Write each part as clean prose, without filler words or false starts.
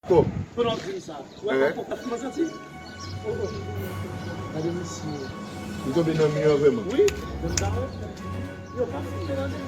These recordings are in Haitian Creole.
Ko. Pendant que ça. Ouais, comment ça dit? Allez, monsieur. Vous tombez dans le milieu vraiment? Oui, dans le carreau. Il n'y a pas de mélanger.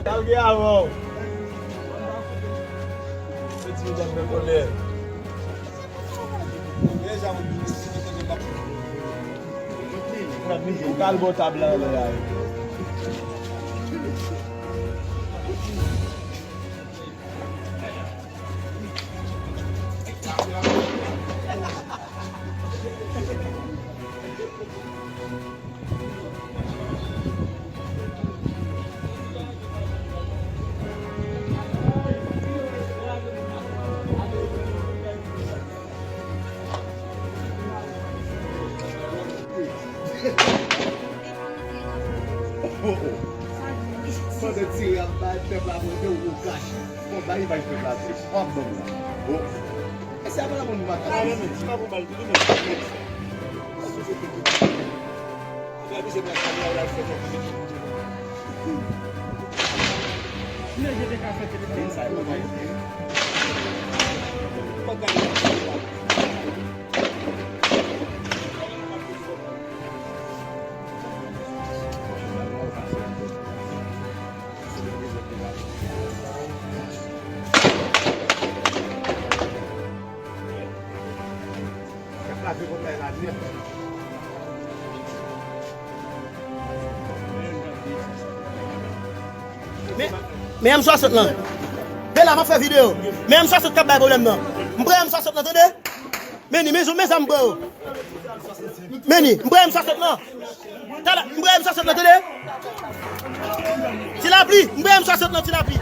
Salgueiro! Petit de me colher. O cara botar blá blá aí. Quando eu tinha pegado o caixa, daí vai pegar isso. Ó, vamos lá. Essa é a palavra do macaco. Mais M60 là. Dès là, m'a fait vidéo. Mais M60 cap pas problème non. M'pré M60 là, attendez. Meni, mes amis bro. Meni, m'pré M60 là. Tala, m'pré M60 là, attendez. Tu l'as pris, m'pré M60 là, tu l'as pris.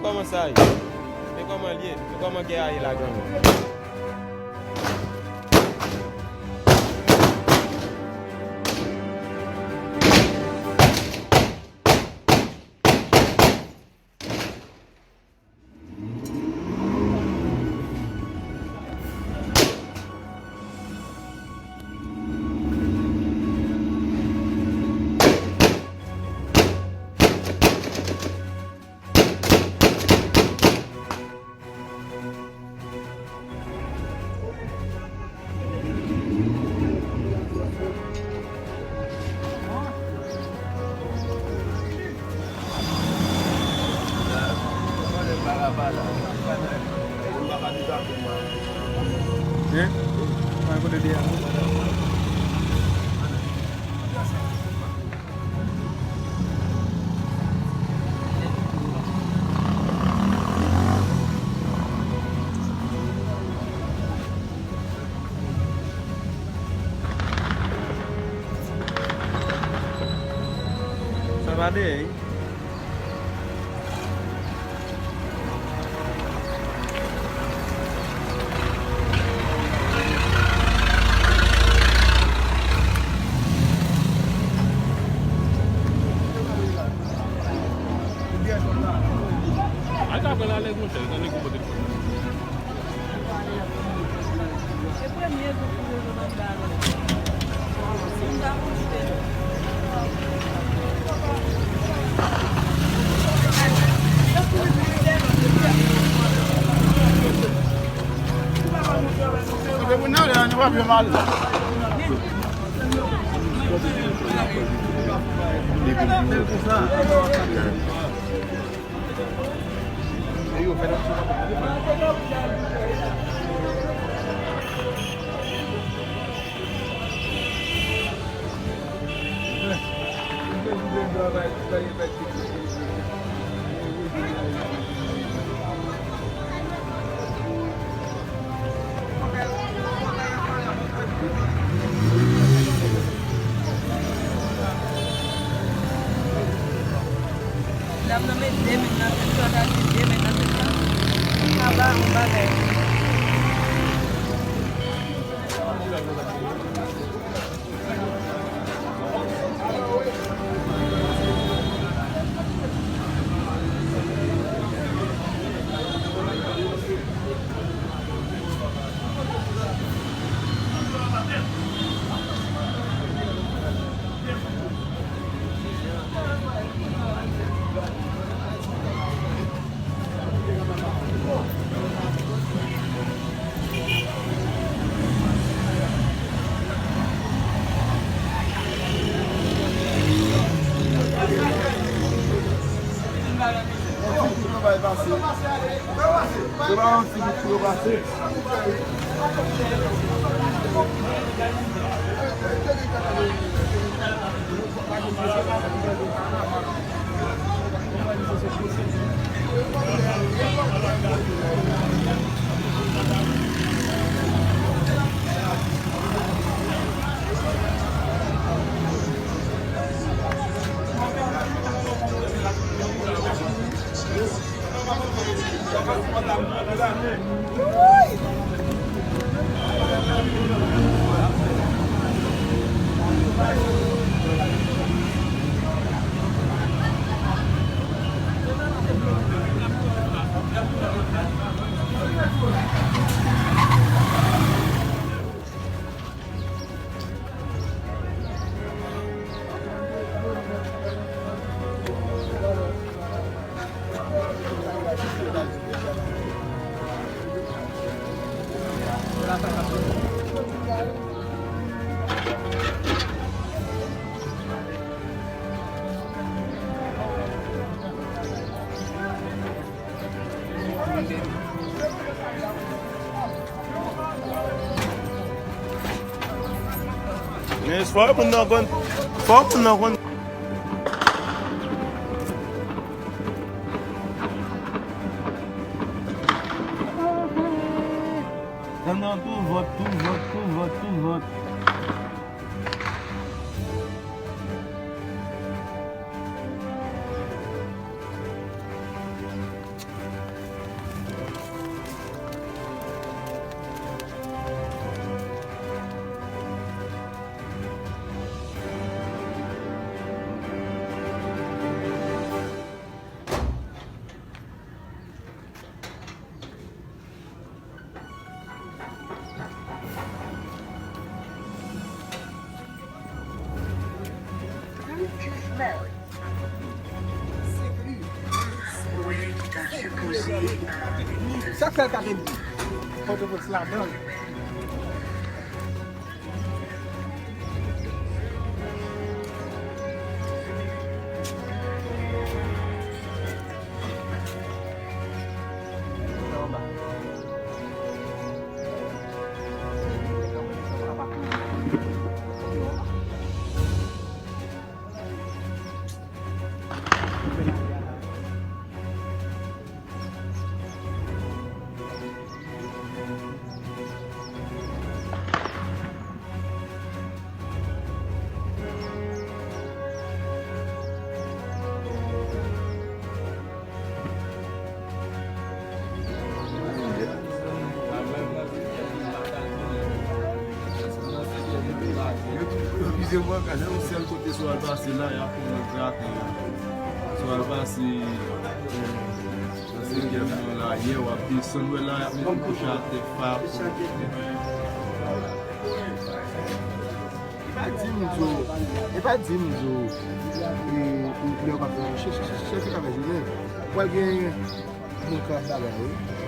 Comment ça y mais comment lié? Mais comment qu'il y a la grande? Ça va aller. Mas fora por não quando. Fora por não quando. Não, tu vote. Ça fait qu'à des quand on se la donne. Kote mwen ka, jen ou sel kote sou al basi la, ya pou mwen grate ya. Sou al basi, se gen mwen la, ye wapi, son we la, ya mwen pou chate fap. E pa di mzo, e le wap, chefe kame jounen, wal gen mwen kap bagay,